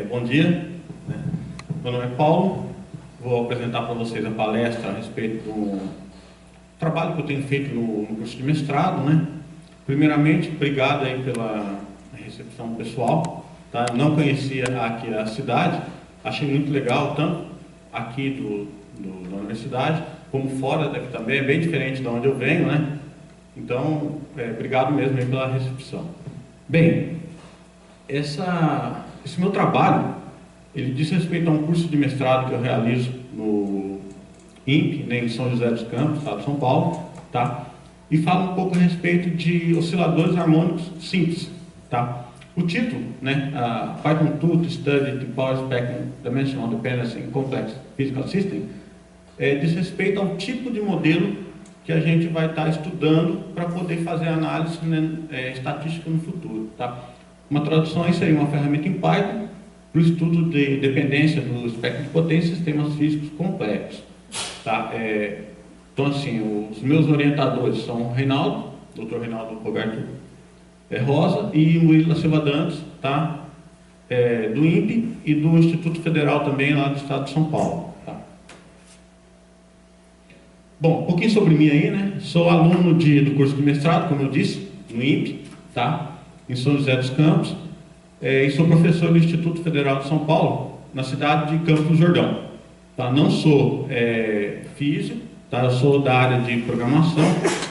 Bom dia, né? Meu nome é Paulo, vou apresentar para vocês a palestra a respeito do trabalho que eu tenho feito no curso de mestrado, né? Primeiramente, obrigado aí pela recepção pessoal, tá? Eu não conhecia aqui a cidade, achei muito legal, tanto aqui da universidade, como fora daqui também, é bem diferente de onde eu venho, né? Então, obrigado mesmo aí pela recepção. Bem, esse meu trabalho, ele diz respeito a um curso de mestrado que eu realizo no INPE, né, em São José dos Campos, estado de São Paulo, tá? E fala um pouco a respeito de osciladores harmônicos simples, tá? O título, né, Python 2 to Study the Power Spectrum Dimensional Dependence in Complex Physical System, diz respeito ao tipo de modelo que a gente vai estar estudando para poder fazer análise, né, estatística no futuro, tá? Uma tradução aí seria uma ferramenta em Python para o estudo de dependência do espectro de potência em sistemas físicos complexos. Tá? Então, assim, os meus orientadores são o Reinaldo, Dr. Reinaldo Roberto Rosa, e o Willis Silva Dantas, tá? Do INPE e do Instituto Federal também, lá do estado de São Paulo. Tá? Bom, um pouquinho sobre mim aí, né? Sou aluno do curso de mestrado, como eu disse, no INPE, tá? Em São José dos Campos, e sou professor do Instituto Federal de São Paulo, na cidade de Campos do Jordão. Tá? Não sou físico, tá? Eu sou da área de programação,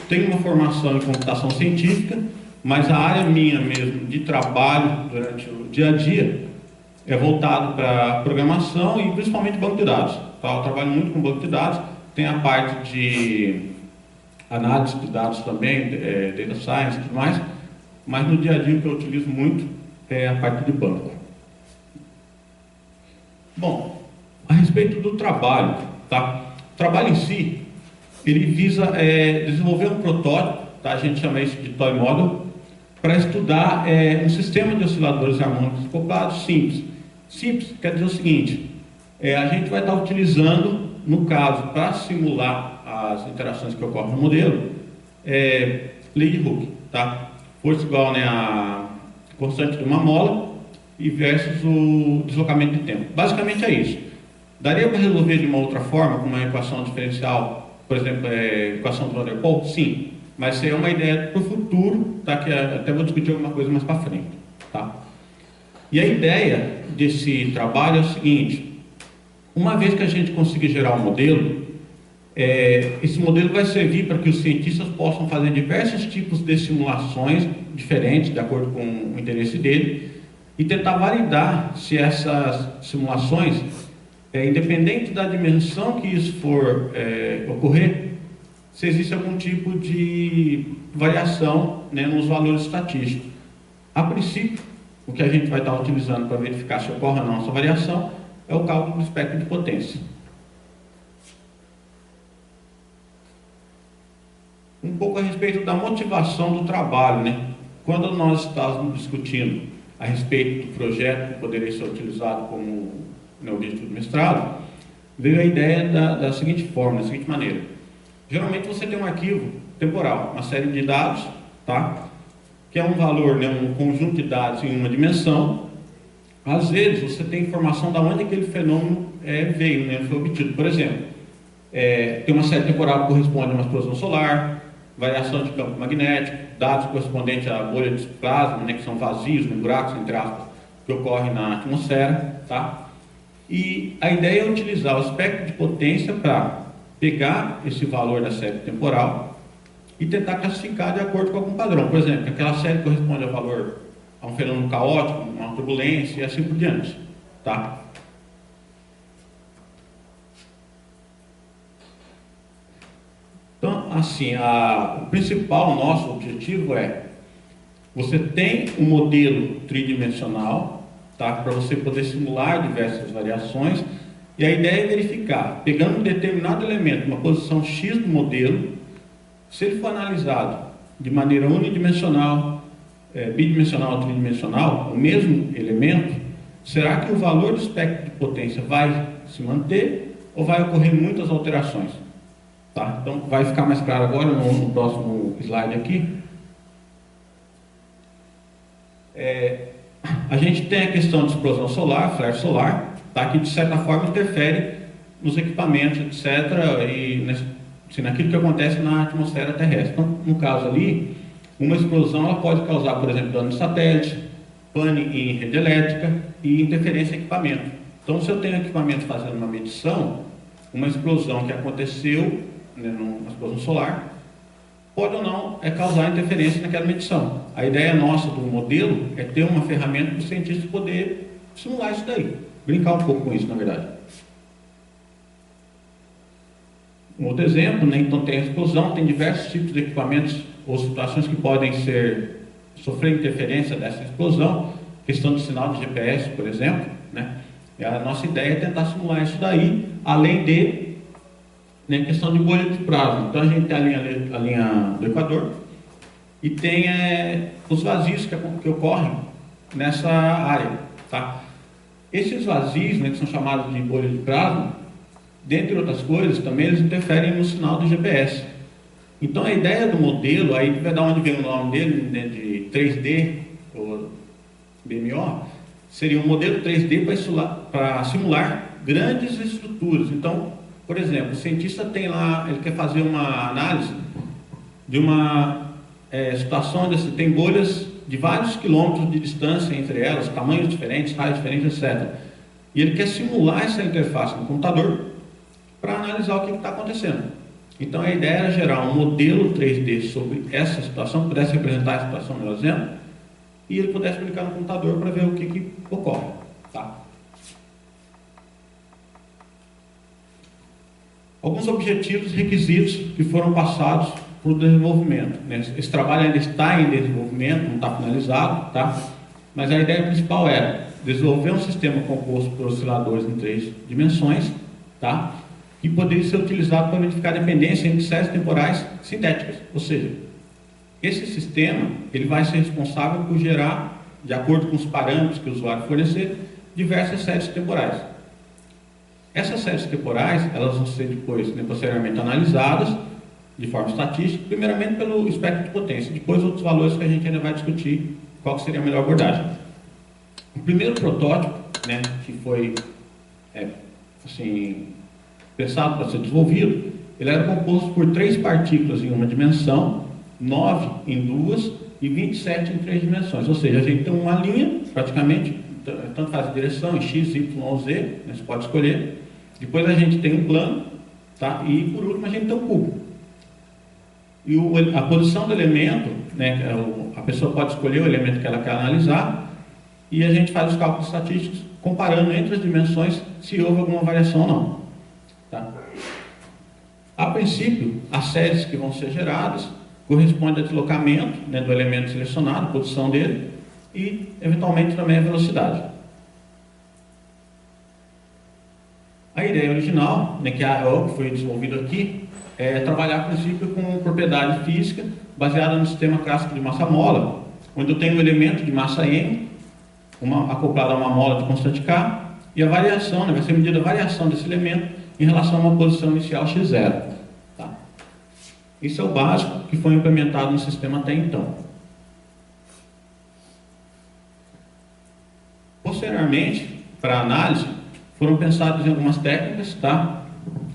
tenho uma formação em computação científica, mas a área minha mesmo de trabalho durante o dia a dia é voltado para programação e principalmente banco de dados. Tá? Eu trabalho muito com banco de dados, tem a parte de análise de dados também, data science e tudo mais, mas no dia a dia o que eu utilizo muito é a parte de banco. Bom, a respeito do trabalho, tá? O trabalho em si, ele visa desenvolver um protótipo, tá? A gente chama isso de toy model, para estudar um sistema de osciladores harmônicos acoplados simples. Simples quer dizer o seguinte, a gente vai estar utilizando, no caso, para simular as interações que ocorrem no modelo, lei de Hooke, tá? Força igual, né, a constante de uma mola e versus o deslocamento de tempo. Basicamente é isso. Daria para resolver de uma outra forma, com uma equação diferencial, por exemplo, equação de Van der Pol? Sim, mas isso é uma ideia para o futuro, tá? Que até vou discutir alguma coisa mais para frente. Tá? E a ideia desse trabalho é o seguinte, uma vez que a gente conseguir gerar um modelo, esse modelo vai servir para que os cientistas possam fazer diversos tipos de simulações diferentes, de acordo com o interesse dele, e tentar validar se essas simulações, independente da dimensão que isso for ocorrer, se existe algum tipo de variação, né, nos valores estatísticos. A princípio, o que a gente vai estar utilizando para verificar se ocorre ou não essa variação é o cálculo do espectro de potência. Um pouco a respeito da motivação do trabalho, né? Quando nós estávamos discutindo a respeito do projeto que poderia ser utilizado como objetivo do mestrado, veio a ideia da seguinte forma, da seguinte maneira. Geralmente você tem um arquivo temporal, uma série de dados, tá? Que é um valor, né, um conjunto de dados em uma dimensão. Às vezes você tem informação de onde aquele fenômeno veio, né, foi obtido. Por exemplo, tem uma série temporal que corresponde a uma explosão solar, variação de campo magnético, dados correspondentes à bolha de plasma, né, que são vazios, né, buracos, entre aspas, que ocorrem na atmosfera, tá? E a ideia é utilizar o espectro de potência para pegar esse valor da série temporal e tentar classificar de acordo com algum padrão. Por exemplo, aquela série corresponde ao valor a um fenômeno caótico, uma turbulência e assim por diante, tá? Então, assim, o principal nosso objetivo você tem um modelo tridimensional, tá, para você poder simular diversas variações, e a ideia é verificar, pegando um determinado elemento, uma posição X do modelo, se ele for analisado de maneira unidimensional, bidimensional ou tridimensional, o mesmo elemento, será que o valor do espectro de potência vai se manter ou vai ocorrer muitas alterações? Tá? Então, vai ficar mais claro agora no próximo slide aqui. A gente tem a questão de explosão solar, flare solar, tá? Que de certa forma interfere nos equipamentos, etc., e assim, naquilo que acontece na atmosfera terrestre. Então, no caso ali, uma explosão ela pode causar, por exemplo, dano de satélite, pane em rede elétrica e interferência em equipamento. Então, se eu tenho equipamento fazendo uma medição, uma explosão que aconteceu, né, numa explosão solar, pode ou não causar interferência naquela medição. A ideia nossa do modelo é ter uma ferramenta para o cientista poder simular isso daí, brincar um pouco com isso, na verdade. Um outro exemplo, né, então tem a explosão, tem diversos tipos de equipamentos ou situações que podem sofrer interferência dessa explosão, questão de sinal de GPS, por exemplo, né? E a nossa ideia é tentar simular isso daí, além de, né, questão de bolha de plasma. Então a gente tem a linha do Equador e tem os vazios que ocorrem nessa área, tá? Esses vazios, né, que são chamados de bolha de plasma, dentre outras coisas, também eles interferem no sinal do GPS. Então a ideia do modelo, aí vai dar onde vem o nome dele, né, de 3D, ou BMO, seria um modelo 3D para simular grandes estruturas. Então, por exemplo, o cientista tem lá, ele quer fazer uma análise de uma situação onde tem bolhas de vários quilômetros de distância entre elas, tamanhos diferentes, raios diferentes, etc. E ele quer simular essa interface no computador para analisar o que está acontecendo. Então a ideia era gerar um modelo 3D sobre essa situação, que pudesse representar a situação, por exemplo, e ele pudesse aplicar no computador para ver o que ocorre. Tá? Alguns objetivos e requisitos que foram passados para o desenvolvimento, né? Esse trabalho ainda está em desenvolvimento, não está finalizado, tá? Mas a ideia principal era desenvolver um sistema composto por osciladores em 3 dimensões, tá? Que poderia ser utilizado para verificar a dependência entre séries temporais sintéticas, ou seja, esse sistema ele vai ser responsável por gerar, de acordo com os parâmetros que o usuário fornecer, diversas séries temporais. Essas séries temporais elas vão ser depois, né, posteriormente analisadas de forma estatística, primeiramente pelo espectro de potência, depois outros valores que a gente ainda vai discutir qual seria a melhor abordagem. O primeiro protótipo, né, que foi assim, pensado para ser desenvolvido, ele era composto por 3 partículas em uma dimensão, 9 em 2 e 27 em 3 dimensões. Ou seja, a gente tem uma linha, praticamente, tanto faz a direção, em x, y ou z, né, você pode escolher. Depois a gente tem um plano, tá? E por último a gente tem um cubo. E a posição do elemento, né, a pessoa pode escolher o elemento que ela quer analisar, e a gente faz os cálculos estatísticos comparando entre as dimensões se houve alguma variação ou não. Tá? A princípio, as séries que vão ser geradas correspondem ao deslocamento, né, do elemento selecionado, a posição dele, e eventualmente também a velocidade. A ideia original, né, que foi desenvolvido aqui, é trabalhar a princípio com propriedade física baseada no sistema clássico de massa-mola, onde eu tenho um elemento de massa m, acoplado a uma mola de constante k, e a variação, né, vai ser medida a variação desse elemento em relação a uma posição inicial x0. Tá? Isso é o básico que foi implementado no sistema até então. Posteriormente, para análise, foram pensadas em algumas técnicas, tá?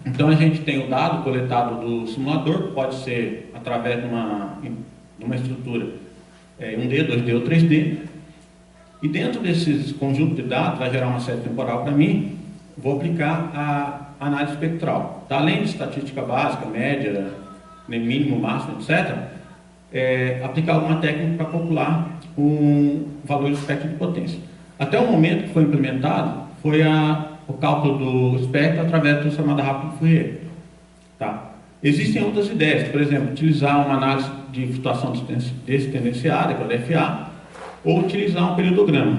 Então a gente tem o dado coletado do simulador, que pode ser através de uma estrutura 1D, 2D ou 3D. E dentro desses conjuntos de dados, vai gerar uma série temporal para mim, vou aplicar a análise espectral. Tá? Além de estatística básica, média, mínimo, máximo, etc., aplicar alguma técnica para calcular um valor de espectro de potência. Até o momento que foi implementado, foi o cálculo do espectro através da transformada rápida de Fourier. Tá? Existem outras ideias, por exemplo, utilizar uma análise de flutuação destendenciada, que é o DFA, ou utilizar um peridograma.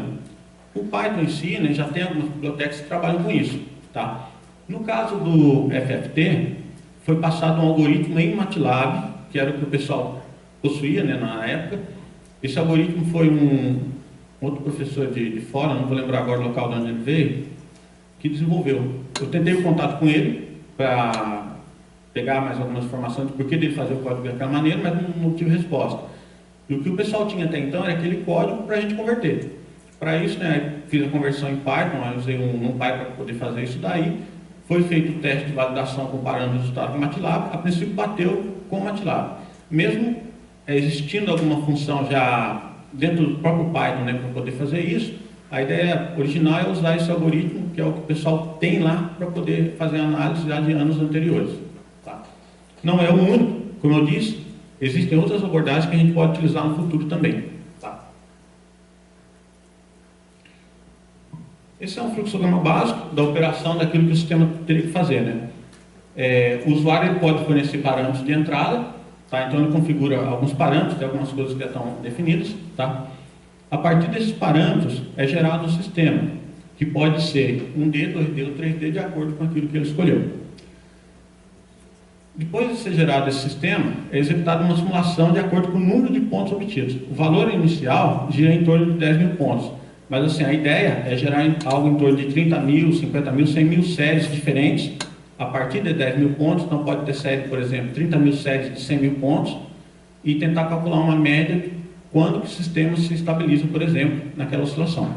O Python em si, né, já tem algumas bibliotecas que trabalham com isso. Tá? No caso do FFT, foi passado um algoritmo em MATLAB, que era o que o pessoal possuía, né, na época. Esse algoritmo foi outro professor de fora, não vou lembrar agora o local de onde ele veio, que desenvolveu. Eu tentei o contato com ele para pegar mais algumas informações do porquê dele fazer o código daquela maneira, mas não tive resposta. E o que o pessoal tinha até então era aquele código para a gente converter. Para isso, né, fiz a conversão em Python, aí usei um NumPy para poder fazer isso daí. Foi feito o teste de validação comparando o resultado com o MATLAB. A princípio bateu com o MATLAB. Mesmo existindo alguma função já dentro do próprio Python, né, para poder fazer isso, a ideia original é usar esse algoritmo, que é o que o pessoal tem lá, para poder fazer análise já de anos anteriores. Tá? Não é o único, como eu disse, existem outras abordagens que a gente pode utilizar no futuro também. Tá? Esse é um fluxograma básico da operação daquilo que o sistema teria que fazer. Né? O usuário ele pode fornecer parâmetros de entrada, tá? Então ele configura alguns parâmetros, tem algumas coisas que já estão definidas. Tá? A partir desses parâmetros é gerado um sistema, que pode ser 1D, 2D ou 3D, de acordo com aquilo que ele escolheu. Depois de ser gerado esse sistema, é executada uma simulação de acordo com o número de pontos obtidos. O valor inicial gira em torno de 10 mil pontos, mas assim, a ideia é gerar algo em torno de 30 mil, 50 mil, 100 mil séries diferentes, a partir de 10 mil pontos. Então pode ter série, por exemplo, 30 mil séries de 100 mil pontos, e tentar calcular uma média quando que o sistema se estabiliza, por exemplo, naquela oscilação.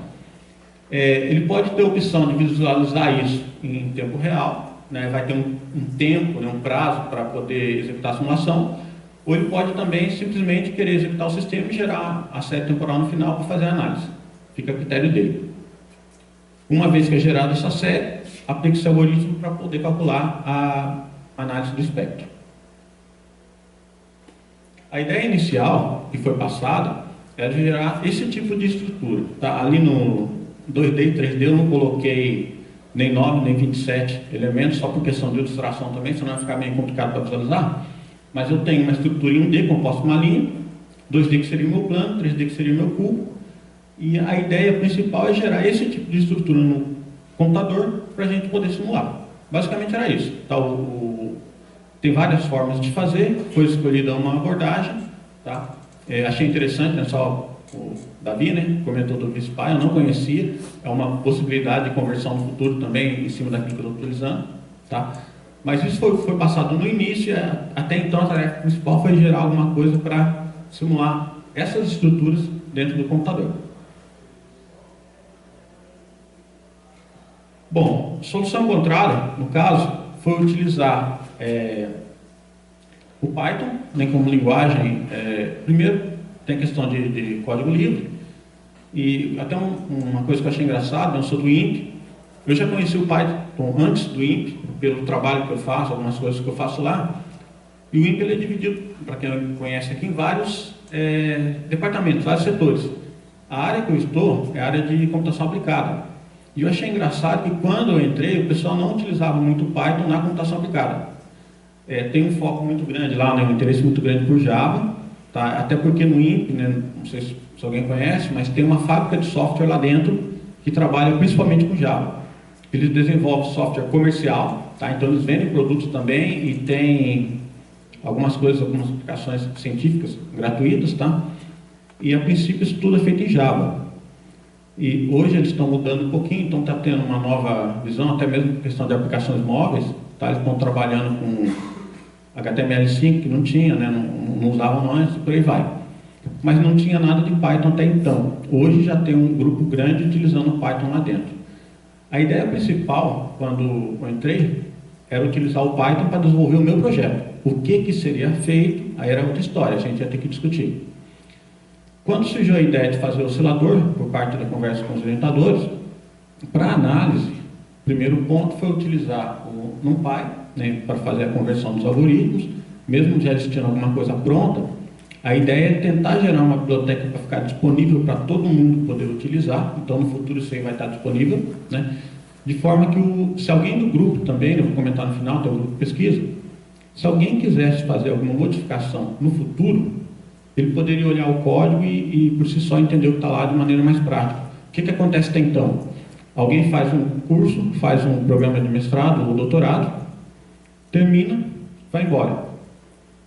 Ele pode ter a opção de visualizar isso em tempo real, né? Vai ter um tempo, né, um prazo para poder executar a simulação, ou ele pode também simplesmente querer executar o sistema e gerar a série temporal no final para fazer a análise. Fica a critério dele. Uma vez que é gerada essa série, aplica esse algoritmo para poder calcular a análise do espectro. A ideia inicial que foi passada era de gerar esse tipo de estrutura. Tá? Ali no 2D e 3D eu não coloquei nem 9, nem 27 elementos, só por questão de ilustração também, senão vai ficar meio complicado para visualizar. Mas eu tenho uma estrutura em 1D composta de uma linha, 2D que seria o meu plano, 3D que seria o meu cubo, e a ideia principal é gerar esse tipo de estrutura no computador para a gente poder simular. Basicamente era isso. Tá? Tem várias formas de fazer, foi escolhida uma abordagem, tá? Achei interessante, né? Só o Davi, né, comentou do VisPy, eu não conhecia, é uma possibilidade de conversão no futuro também em cima daquilo que eu estou utilizando, tá? Mas isso foi passado no início, até então a tarefa principal foi gerar alguma coisa para simular essas estruturas dentro do computador. Bom, solução encontrada, no caso, foi utilizar o Python, né, como linguagem. Primeiro, tem a questão de código livre, e até uma coisa que eu achei engraçada, eu sou do INPE, eu já conheci o Python antes do INPE, pelo trabalho que eu faço, algumas coisas que eu faço lá, e o INPE ele é dividido, para quem não conhece aqui, em vários departamentos, vários setores. A área que eu estou é a área de computação aplicada. E eu achei engraçado que quando eu entrei, o pessoal não utilizava muito o Python na computação aplicada. Tem um foco muito grande lá, né, um interesse muito grande por Java, tá? Até porque no INPE, né, não sei se alguém conhece, mas tem uma fábrica de software lá dentro que trabalha principalmente com Java. Eles desenvolvem software comercial, tá? Então eles vendem produtos também e tem algumas coisas, algumas aplicações científicas gratuitas, tá? E a princípio isso tudo é feito em Java. E hoje eles estão mudando um pouquinho, então está tendo uma nova visão, até mesmo questão de aplicações móveis, tá? Eles estão trabalhando com HTML5, que não tinha, né? não usavam antes, e por aí vai. Mas não tinha nada de Python até então. Hoje já tem um grupo grande utilizando o Python lá dentro. A ideia principal, quando eu entrei, era utilizar o Python para desenvolver o meu projeto. O que seria feito, aí era outra história, a gente ia ter que discutir. Quando surgiu a ideia de fazer o oscilador, por parte da conversa com os orientadores, para análise, o primeiro ponto foi utilizar o NumPy, né, para fazer a conversão dos algoritmos, mesmo já existindo alguma coisa pronta. A ideia é tentar gerar uma biblioteca para ficar disponível para todo mundo poder utilizar, então no futuro isso aí vai estar disponível, né, de forma que se alguém do grupo também, eu vou comentar no final, tem um grupo de pesquisa, se alguém quisesse fazer alguma modificação no futuro, ele poderia olhar o código e por si só entender o que está lá de maneira mais prática. O que acontece até então? Alguém faz um curso, faz um programa de mestrado ou doutorado, termina, vai embora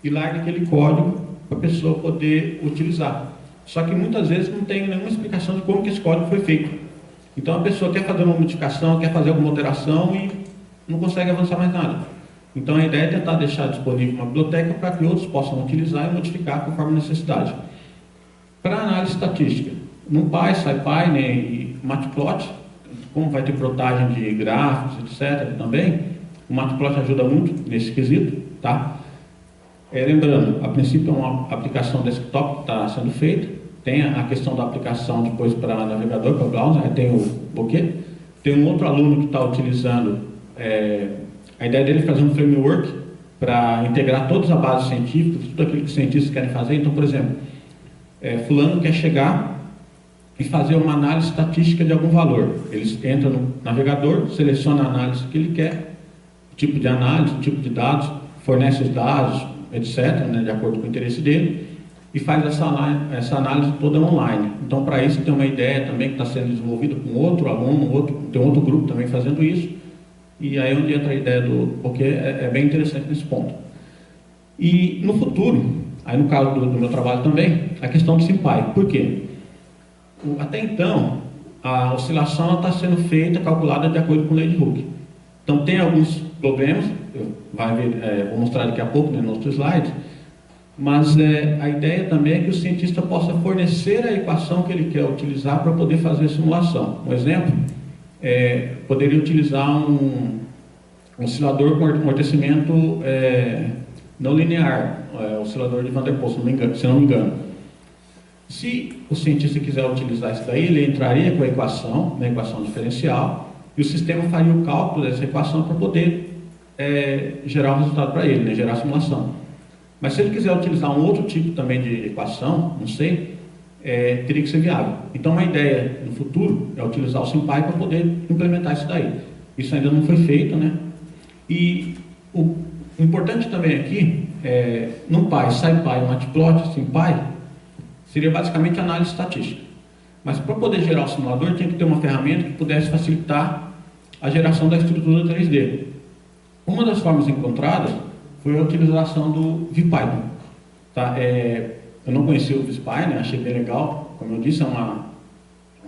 e larga aquele código para a pessoa poder utilizar. Só que muitas vezes não tem nenhuma explicação de como que esse código foi feito. Então a pessoa quer fazer uma modificação, quer fazer alguma alteração e não consegue avançar mais nada. Então a ideia é tentar deixar disponível uma biblioteca para que outros possam utilizar e modificar conforme necessidade. Para análise estatística, NumPy, SciPy, né, e Matplotlib, como vai ter plotagem de gráficos, etc. também, o Matplotlib ajuda muito nesse quesito, tá? Lembrando, a princípio é uma aplicação desktop que está sendo feita, tem a questão da aplicação depois para navegador, para browser, aí tem o Bokeh. Tem um outro aluno que está utilizando, a ideia dele é fazer um framework para integrar todas as bases científicas, tudo aquilo que os cientistas querem fazer. Então, por exemplo, fulano quer chegar e fazer uma análise estatística de algum valor. Eles entram no navegador, seleciona a análise que ele quer, o tipo de análise, o tipo de dados, fornece os dados, etc., né, de acordo com o interesse dele, e faz essa análise toda online. Então, para isso, tem uma ideia também que está sendo desenvolvida com outro aluno, tem outro grupo também fazendo isso, e aí onde entra a ideia porque é bem interessante nesse ponto. E no futuro, aí no caso do meu trabalho também, a questão do SymPy. Por quê? Até então, a oscilação está sendo feita, calculada de acordo com a lei de Hooke. Então, tem alguns problemas, vou mostrar daqui a pouco, né, no outro slide, mas a ideia também é que o cientista possa fornecer a equação que ele quer utilizar para poder fazer a simulação. Um exemplo, poderia utilizar um oscilador com amortecimento não linear, oscilador de Van der Waals, se não me engano. Se o cientista quiser utilizar isso daí, ele entraria com a equação, na equação diferencial, e o sistema faria o cálculo dessa equação para poder gerar o resultado para ele, né, gerar a simulação. Mas se ele quiser utilizar um outro tipo também de equação, não sei, teria que ser viável. Então, uma ideia no futuro é utilizar o SymPy para poder implementar isso daí. Isso ainda não foi feito, né? E o importante também aqui, NumPy, SciPy, Matplotlib, SymPy, seria basicamente análise estatística. Mas para poder gerar o simulador, tinha que ter uma ferramenta que pudesse facilitar a geração da estrutura 3D. Uma das formas encontradas foi a utilização do VPython. Tá? Eu não conhecia o VSpy, né? Achei bem legal. Como eu disse, é uma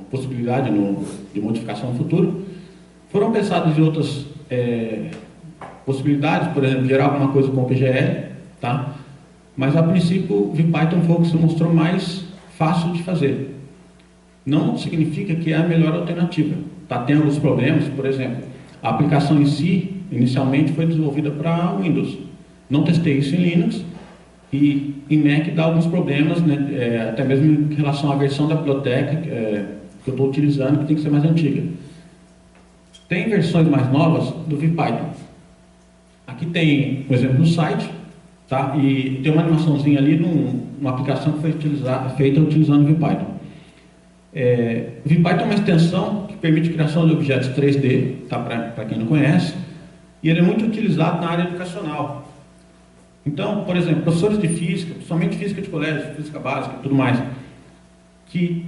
possibilidade de modificação no futuro. Foram pensadas em outras possibilidades, por exemplo, gerar alguma coisa com o PGL, tá? Mas a princípio o VPython foi o que se mostrou mais fácil de fazer. Não significa que é a melhor alternativa. Tá? Tem alguns problemas, por exemplo, a aplicação em si, inicialmente foi desenvolvida para Windows. Não testei isso em Linux, e em Mac dá alguns problemas, né, até mesmo em relação à versão da biblioteca que eu estou utilizando, que tem que ser mais antiga. Tem versões mais novas do VPython. Aqui tem, por exemplo, no site, tá? E tem uma animaçãozinha ali numa aplicação que foi feita utilizando o VPython. O VPython é uma extensão que permite a criação de objetos 3D, tá? Para quem não conhece, e ele é muito utilizado na área educacional. Então, por exemplo, professores de física, principalmente física de colégio, física básica e tudo mais, que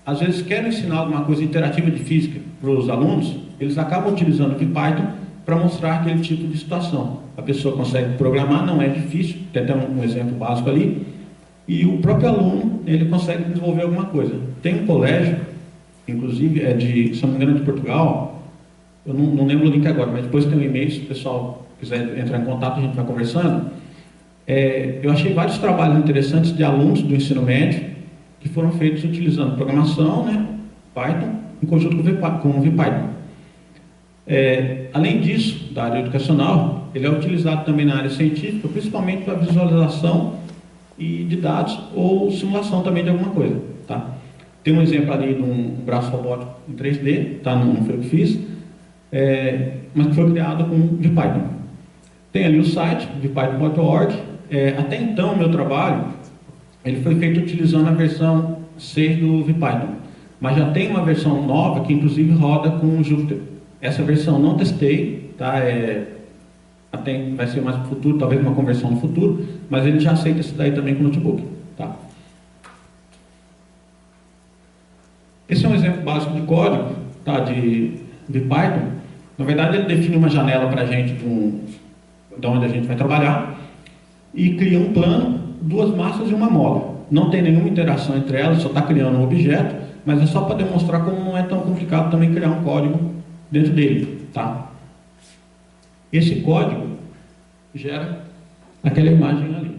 às vezes querem ensinar alguma coisa interativa de física para os alunos, eles acabam utilizando o VPython para mostrar aquele tipo de situação. A pessoa consegue programar, não é difícil, tem até um exemplo básico ali, e o próprio aluno, ele consegue desenvolver alguma coisa. Tem um colégio, inclusive, se não me engano, de Portugal, eu não lembro o link agora, mas depois tem um e-mail, se o pessoal quiser entrar em contato, a gente vai conversando. Eu achei vários trabalhos interessantes de alunos do ensino médio que foram feitos utilizando programação, né, Python, em conjunto com o VPython. Além disso, da área educacional, ele é utilizado também na área científica, principalmente para visualização de dados ou simulação também de alguma coisa. Tá? Tem um exemplo ali de um braço robótico em 3D, tá? Não foi eu que fiz, mas que foi criado com VPython. Tem ali o site, vpython.org. Até então, o meu trabalho ele foi feito utilizando a versão 6 do VPython, mas já tem uma versão nova que inclusive roda com o Jupyter. Essa versão não testei, tá? Vai ser mais para o futuro, talvez uma conversão no futuro, mas ele já aceita isso daí também com o notebook. Tá? Esse é um exemplo básico de código, tá? de Python. Na verdade, ele define uma janela para a gente de onde a gente vai trabalhar e cria um plano, duas massas e uma mola. Não tem nenhuma interação entre elas, só está criando um objeto, mas é só para demonstrar como não é tão complicado também criar um código dentro dele. Tá? Esse código gera aquela imagem ali.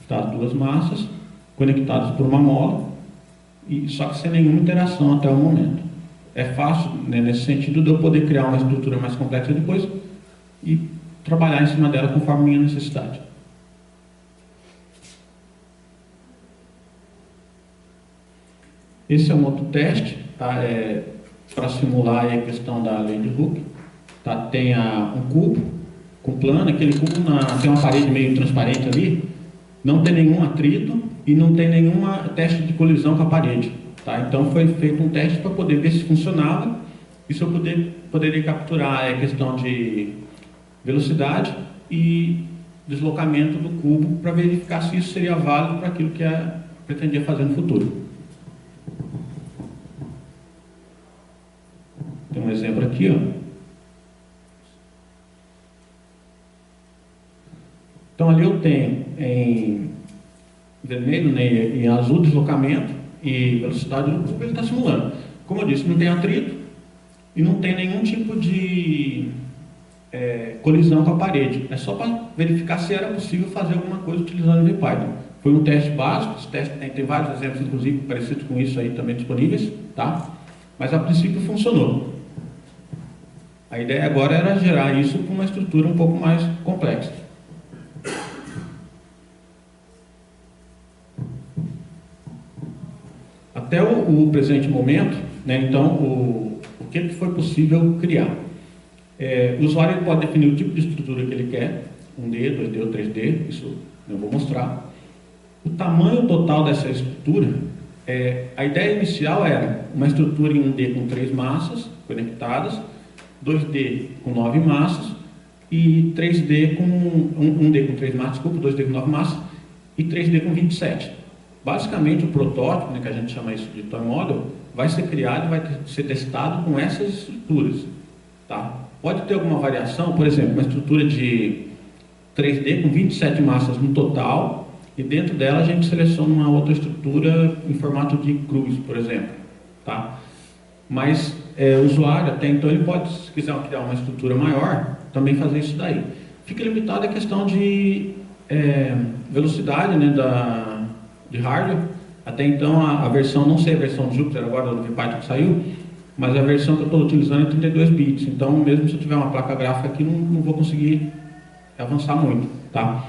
Tá? As duas massas conectadas por uma mola e só que sem nenhuma interação até o momento. É fácil, né, nesse sentido, de eu poder criar uma estrutura mais complexa depois e trabalhar em cima dela conforme a minha necessidade. Esse é um outro teste, tá? Para simular a questão da lei de Hooke. Tá? Tem um cubo com plano, aquele cubo tem uma parede meio transparente ali, não tem nenhum atrito e não tem nenhum teste de colisão com a parede. Tá? Então foi feito um teste para poder ver se funcionava e se eu poderia capturar a questão de velocidade e deslocamento do cubo para verificar se isso seria válido para aquilo que eu pretendia fazer no futuro. Tem um exemplo aqui, ó. Então ali eu tenho em vermelho, né, em azul deslocamento e velocidade do cubo, ele está simulando. Como eu disse, não tem atrito e não tem nenhum tipo de colisão com a parede. É só para verificar se era possível fazer alguma coisa utilizando o InVPython. Foi um teste básico, esse teste tem vários exemplos, inclusive, parecidos com isso aí também disponíveis, tá? Mas a princípio funcionou. A ideia agora era gerar isso com uma estrutura um pouco mais complexa. Até o presente momento, né, então, o que foi possível criar? O usuário pode definir o tipo de estrutura que ele quer, 1D, 2D ou 3D, isso eu vou mostrar. O tamanho total dessa estrutura, a ideia inicial era uma estrutura em 1D com 3 massas conectadas, 2D com 9 massas e 3D com 1D com 3 massas, desculpa, 2D com 9 massas e 3D com 27. Basicamente o protótipo, né, que a gente chama isso de toy model, vai ser criado e vai ser testado com essas estruturas. Tá? Pode ter alguma variação, por exemplo, uma estrutura de 3D com 27 massas no total e dentro dela a gente seleciona uma outra estrutura em formato de cruz, por exemplo. Tá? Mas o usuário, até então, ele pode, se quiser criar uma estrutura maior, também fazer isso daí. Fica limitado a questão de velocidade, né, de hardware. Até então, a versão, não sei a versão Jupyter agora do InVPython que saiu, mas a versão que eu estou utilizando é 32 bits. Então, mesmo se eu tiver uma placa gráfica aqui, não vou conseguir avançar muito. Tá?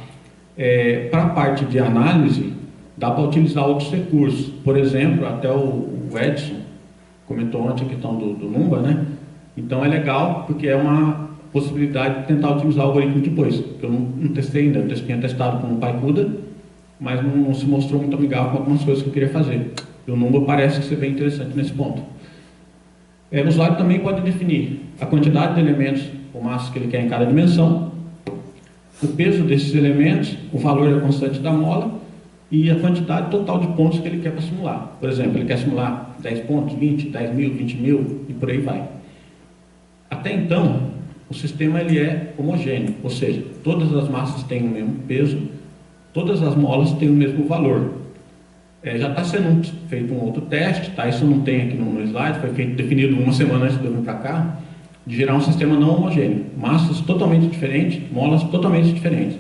Para a parte de análise, dá para utilizar outros recursos. Por exemplo, até o Edson comentou ontem a questão do Numba, né? Então é legal porque é uma possibilidade de tentar utilizar o algoritmo depois. Eu não testei ainda, eu tinha testado com o PyCUDA, mas não se mostrou muito amigável com algumas coisas que eu queria fazer. E o Numba parece ser bem interessante nesse ponto. O usuário também pode definir a quantidade de elementos ou massas que ele quer em cada dimensão, o peso desses elementos, o valor da constante da mola e a quantidade total de pontos que ele quer para simular. Por exemplo, ele quer simular 10 pontos, 20, 10 mil, 20 mil e por aí vai. Até então, o sistema ele é homogêneo, ou seja, todas as massas têm o mesmo peso, todas as molas têm o mesmo valor. Já está sendo feito um outro teste, tá? Isso não tem aqui no slide, foi definido uma semana antes de eu vir para cá, de gerar um sistema não homogêneo, massas totalmente diferentes, molas totalmente diferentes.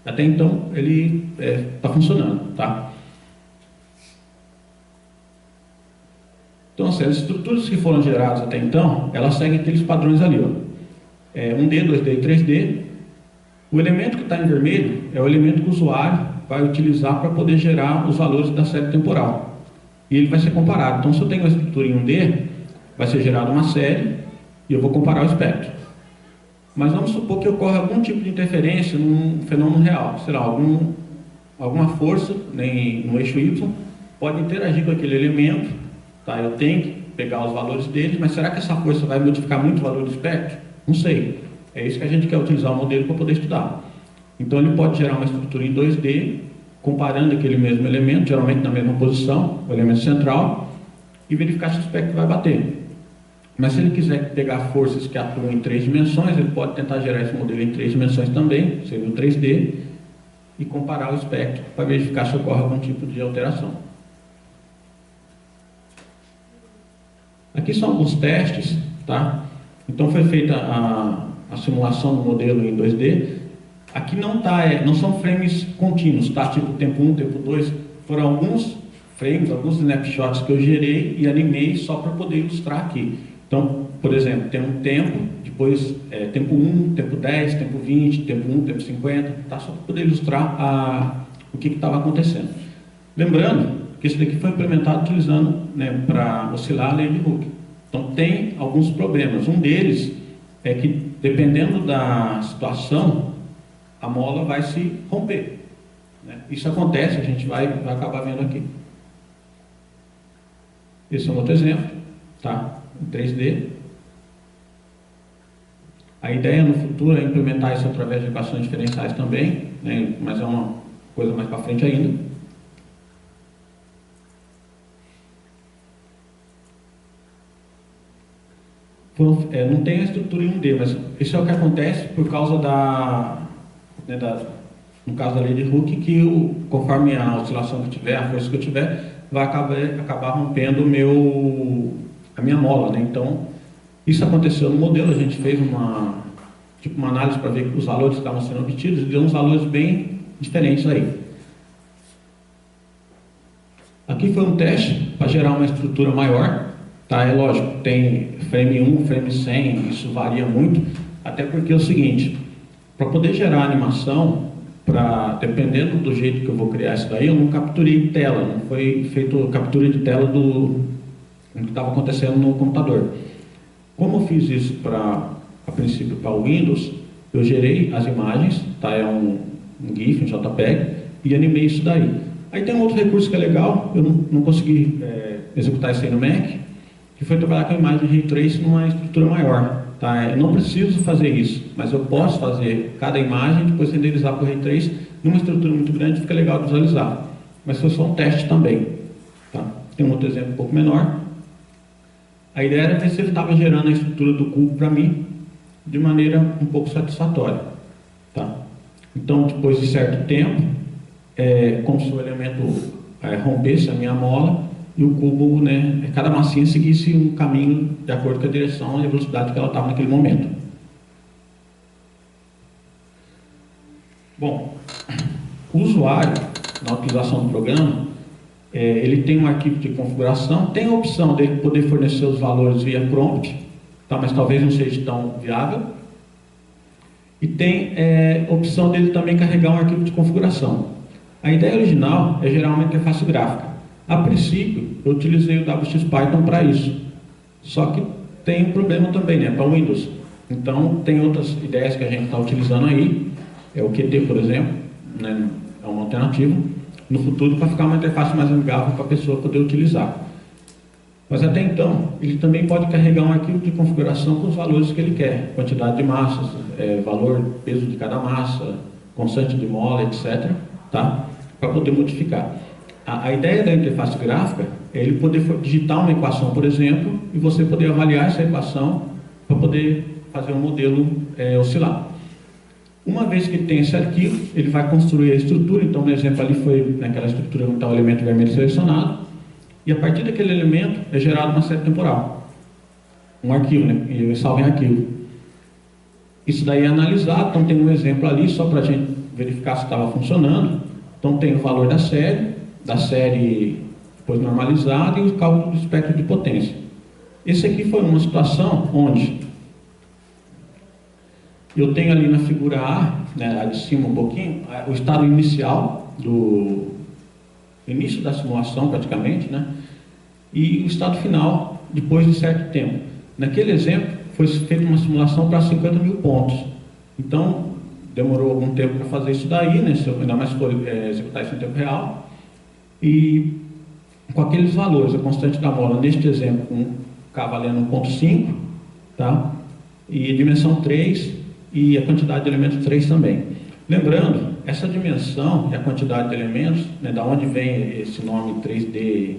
Até então, ele está funcionando, tá? Então, assim, as estruturas que foram geradas até então, elas seguem aqueles padrões ali, ó. 1D, 2D e 3D. O elemento que está em vermelho é o elemento que o usuário vai utilizar para poder gerar os valores da série temporal. E ele vai ser comparado. Então, se eu tenho uma estrutura em 1D, vai ser gerada uma série e eu vou comparar o espectro. Mas vamos supor que ocorra algum tipo de interferência num fenômeno real. Sei lá, alguma força no eixo Y pode interagir com aquele elemento. Tá? Eu tenho que pegar os valores dele, mas será que essa força vai modificar muito o valor do espectro? Não sei. É isso que a gente quer utilizar o modelo para poder estudar. Então ele pode gerar uma estrutura em 2D, comparando aquele mesmo elemento, geralmente na mesma posição, o elemento central, e verificar se o espectro vai bater. Mas se ele quiser pegar forças que atuam em 3 dimensões, ele pode tentar gerar esse modelo em 3 dimensões também, seria o 3D, e comparar o espectro para verificar se ocorre algum tipo de alteração. Aqui são alguns testes, tá? Então foi feita a simulação do modelo em 2D. Aqui não são frames contínuos, tá? Tipo tempo 1, tempo 2, foram alguns frames, alguns snapshots que eu gerei e animei só para poder ilustrar aqui. Então, por exemplo, tem um tempo, depois tempo 1, tempo 10, tempo 20, tempo 1, tempo 50, tá? Só para poder ilustrar o que estava acontecendo. Lembrando que esse daqui foi implementado utilizando, né, para oscilar a lei de Hooke. Então tem alguns problemas. Um deles é que, dependendo da situação, a mola vai se romper, né? Isso acontece, a gente vai acabar vendo aqui. Esse é um outro exemplo, tá? Em 3D. A ideia no futuro é implementar isso através de equações diferenciais também, né? Mas é uma coisa mais para frente ainda. Não tem a estrutura em 1D, mas isso é o que acontece por causa no caso da lei de Hooke, que conforme a oscilação que eu tiver, a força que eu tiver, vai acabar rompendo a minha mola, né? Então, isso aconteceu no modelo, a gente fez uma análise para ver os valores que estavam sendo obtidos e deu uns valores bem diferentes aí. Aqui foi um teste para gerar uma estrutura maior, tá? É lógico, tem frame 1, frame 100, isso varia muito, até porque é o seguinte, para poder gerar animação, dependendo do jeito que eu vou criar isso daí, eu não capturei tela, não foi feito captura de tela do que estava acontecendo no computador. Como eu fiz isso a princípio para o Windows, eu gerei as imagens, tá? É um GIF, um JPEG, e animei isso daí. Aí tem um outro recurso que é legal, eu não consegui executar isso aí no Mac, que foi trabalhar com a imagem de Ray Trace numa estrutura maior. Tá? Eu não preciso fazer isso, mas eu posso fazer cada imagem, depois renderizar para o Ray Trace numa estrutura muito grande, fica legal de visualizar. Mas foi só um teste também. Tá? Tem um outro exemplo um pouco menor. A ideia era ver se ele estava gerando a estrutura do cubo para mim de maneira um pouco satisfatória. Tá? Então, depois de certo tempo, como se o elemento rompesse a minha mola, e o cubo, né, cada massinha seguisse um caminho de acordo com a direção e a velocidade que ela estava naquele momento. Bom, o usuário, na utilização do programa, ele tem um arquivo de configuração, tem a opção dele poder fornecer os valores via prompt, tá, mas talvez não seja tão viável, e tem a opção dele também carregar um arquivo de configuração. A ideia original é gerar uma interface gráfica. A princípio, eu utilizei o WX Python para isso. Só que tem um problema também, né? Para o Windows. Então, tem outras ideias que a gente está utilizando aí. É o Qt, por exemplo, né? É uma alternativa. No futuro, para ficar uma interface mais amigável para a pessoa poder utilizar. Mas até então, ele também pode carregar um arquivo de configuração com os valores que ele quer. Quantidade de massas, valor, peso de cada massa, constante de mola, etc. Tá? Para poder modificar. A ideia da interface gráfica é ele poder digitar uma equação, por exemplo, e você poder avaliar essa equação para poder fazer um modelo oscilar. Uma vez que tem esse arquivo, ele vai construir a estrutura. Então, no exemplo ali foi naquela estrutura onde está o elemento vermelho selecionado, e a partir daquele elemento é gerado uma série temporal, um arquivo, né? E eu salvo em arquivo. Isso daí é analisado, então tem um exemplo ali só para a gente verificar se estava funcionando. Então tem o valor da série depois normalizada e o cálculo do espectro de potência. Esse aqui foi uma situação onde eu tenho ali na figura A, né, lá de cima um pouquinho, o estado inicial do início da simulação praticamente, né, e o estado final depois de certo tempo. Naquele exemplo foi feita uma simulação para 50 mil pontos. Então demorou algum tempo para fazer isso daí, né, ainda mais se for executar isso em tempo real. E com aqueles valores, a constante da mola, neste exemplo, com K valendo 1.5, tá? E a dimensão 3 e a quantidade de elementos 3 também. Lembrando, essa dimensão e a quantidade de elementos, né, da onde vem esse nome 3D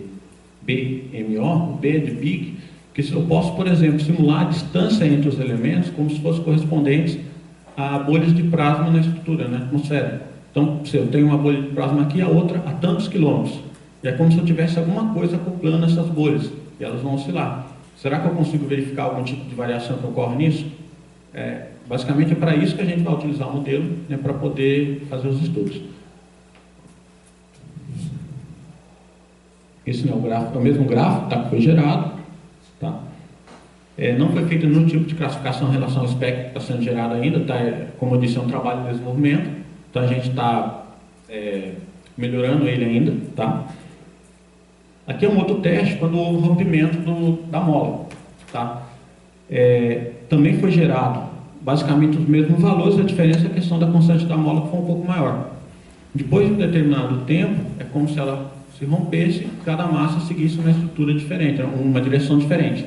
BMO, o B de Big, que se eu posso, por exemplo, simular a distância entre os elementos como se fosse correspondentes a bolhas de plasma na estrutura, na atmosfera. Então, se eu tenho uma bolha de plasma aqui, a outra a tantos quilômetros. E é como se eu tivesse alguma coisa acoplando essas bolhas, e elas vão oscilar. Será que eu consigo verificar algum tipo de variação que ocorre nisso? Basicamente é para isso que a gente vai utilizar o modelo, né, para poder fazer os estudos. Esse não é o gráfico, é o mesmo gráfico, tá, que foi gerado. Tá? Não foi feito nenhum tipo de classificação em relação ao espectro que está sendo gerado ainda. Tá? Como eu disse, é um trabalho de desenvolvimento. Então a gente está melhorando ele ainda. Tá? Aqui é um outro teste quando houve o rompimento da mola. Tá? Também foi gerado basicamente os mesmos valores, a diferença é a questão da constante da mola que foi um pouco maior. Depois de um determinado tempo, é como se ela se rompesse e cada massa seguisse uma estrutura diferente, uma direção diferente.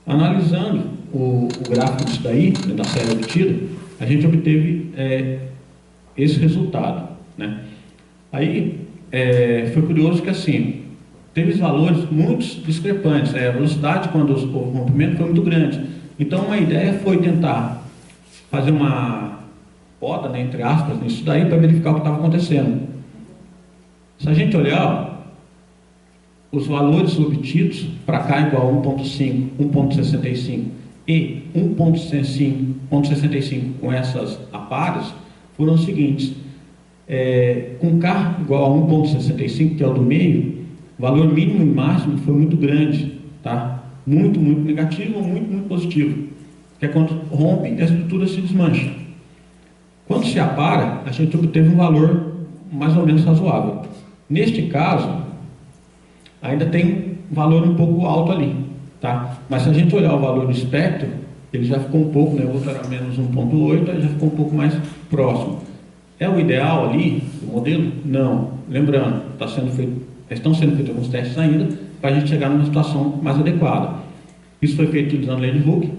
Analisando o gráfico disso daí, da série obtida, a gente obteve esse resultado. Né? Aí, foi curioso que assim, teve valores muito discrepantes. A velocidade, quando o rompimento foi muito grande. Então, uma ideia foi tentar fazer uma poda, né, entre aspas, nisso daí, para verificar o que estava acontecendo. Se a gente olhar, os valores obtidos, para cá igual a 1.5, 1.65 e 1.65 com essas aparas, foram os seguintes. Com K igual a 1.65, que é o do meio, o valor mínimo e máximo foi muito grande, tá? Muito negativo ou muito positivo, que é quando rompe e a estrutura se desmancha. Quando se apara, a gente obteve um valor mais ou menos razoável. Neste caso, ainda tem um valor um pouco alto ali, tá? Mas se a gente olhar o valor do espectro, ele já ficou um pouco, né? O outro era menos 1.8, aí já ficou um pouco mais próximo. É o ideal ali, o modelo? Não. Lembrando, estão sendo feitos alguns testes ainda, para a gente chegar numa situação mais adequada. Isso foi feito utilizando a lei de Hooke,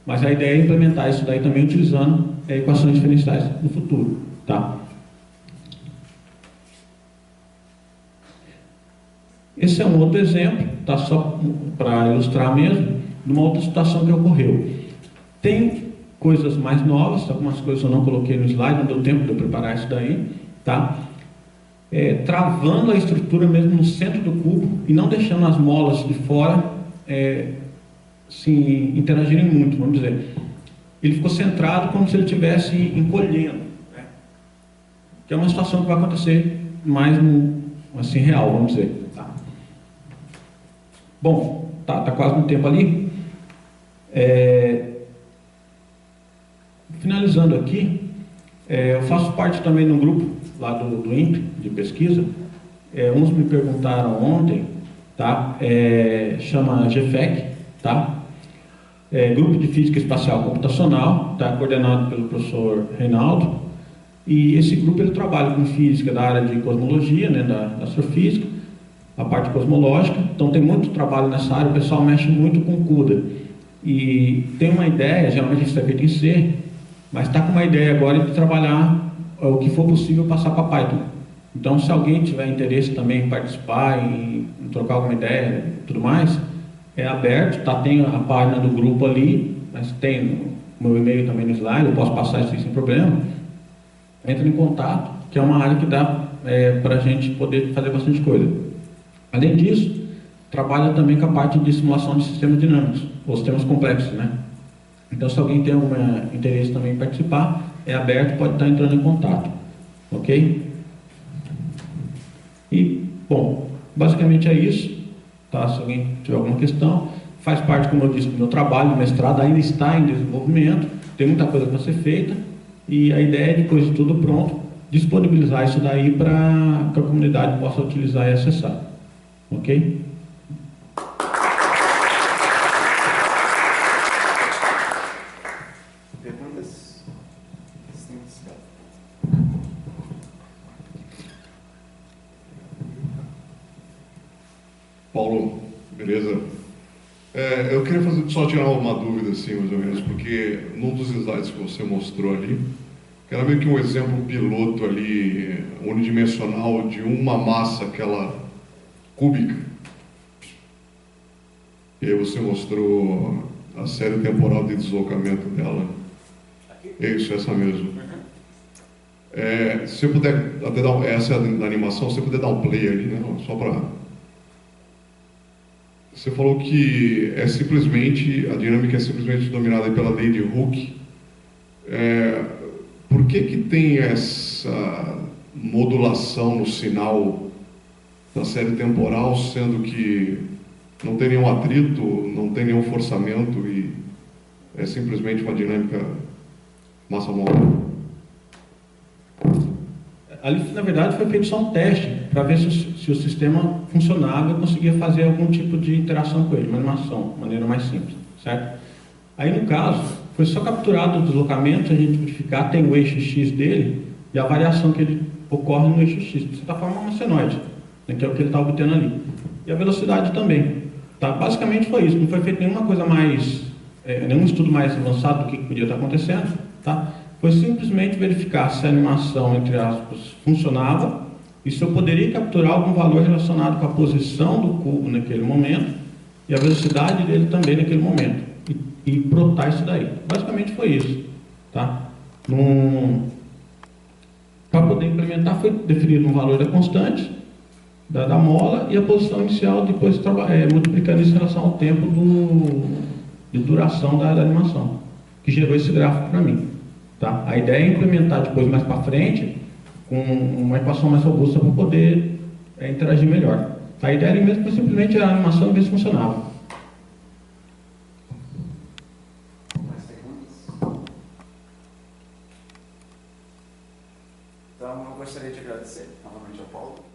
mas a ideia é implementar isso daí também utilizando equações diferenciais no futuro. Tá? Esse é um outro exemplo, tá? Só para ilustrar mesmo, de uma outra situação que ocorreu. Tem coisas mais novas, algumas coisas eu não coloquei no slide, não deu tempo de eu preparar isso daí, tá? Travando a estrutura mesmo no centro do cubo e não deixando as molas de fora se interagirem muito, vamos dizer. Ele ficou centrado como se ele estivesse encolhendo, né? Que é uma situação que vai acontecer mais assim, real, vamos dizer. Tá? Bom, tá quase no tempo ali. Finalizando aqui, eu faço parte também de um grupo lá do INPE, de pesquisa. Uns me perguntaram ontem, tá? Chama GFEC, tá? Grupo de Física Espacial Computacional, tá? Coordenado pelo professor Reinaldo. E esse grupo ele trabalha com física da área de cosmologia, né, da astrofísica, a parte cosmológica. Então tem muito trabalho nessa área, o pessoal mexe muito com CUDA. E tem uma ideia, geralmente isso é feito em C, mas está com uma ideia agora de trabalhar o que for possível passar para Python. Então, se alguém tiver interesse também em participar, em trocar alguma ideia e tudo mais, é aberto, tá? Tem a página do grupo ali, mas tem o meu e-mail também no slide, eu posso passar isso aí sem problema. Entre em contato, que é uma área que dá para a gente poder fazer bastante coisa. Além disso, trabalha também com a parte de simulação de sistemas dinâmicos, ou sistemas complexos, né? Então, se alguém tem algum interesse também em participar, é aberto, pode estar entrando em contato, ok? E, bom, basicamente é isso, tá? Se alguém tiver alguma questão, faz parte, como eu disse, do meu trabalho, o mestrado ainda está em desenvolvimento, tem muita coisa para ser feita, e a ideia é, depois de tudo pronto, disponibilizar isso daí para que a comunidade possa utilizar e acessar, ok? Paulo, beleza? Eu queria só tirar uma dúvida, assim, mais ou menos, porque num dos slides que você mostrou ali, que era meio que um exemplo piloto ali, unidimensional, de uma massa, aquela cúbica. E aí você mostrou a série temporal de deslocamento dela. Isso, essa mesmo. Se você puder até dar essa da animação, se você puder dar um play ali, né? Só para... Você falou que a dinâmica é simplesmente dominada pela lei de Hooke. Por que tem essa modulação no sinal da série temporal, sendo que não tem nenhum atrito, não tem nenhum forçamento e é simplesmente uma dinâmica massa-móvel? Ali, na verdade, foi feito só um teste para ver se o sistema funcionava e eu conseguia fazer algum tipo de interação com ele, uma animação, de maneira mais simples, certo? Aí, no caso, foi só capturado o deslocamento, a gente verificar, tem o eixo X dele e a variação que ele ocorre no eixo X. De certa forma, é uma senoide, né, que é o que ele está obtendo ali. E a velocidade também. Tá? Basicamente foi isso, não foi feito nenhuma coisa mais, nenhum estudo mais avançado do que podia estar acontecendo, tá? Foi simplesmente verificar se a animação, entre aspas, funcionava e se eu poderia capturar algum valor relacionado com a posição do cubo naquele momento e a velocidade dele também naquele momento. E plotar isso daí. Basicamente foi isso. Tá? Para poder implementar, foi definido um valor da constante, da mola, e a posição inicial, depois multiplicando isso em relação ao tempo de duração da animação, que gerou esse gráfico para mim. Tá? A ideia é implementar depois, mais para frente, com uma equação mais robusta para poder interagir melhor. A ideia era mesmo simplesmente a animação e ver se funcionava. Mais perguntas? Então, eu gostaria de agradecer novamente ao Paulo.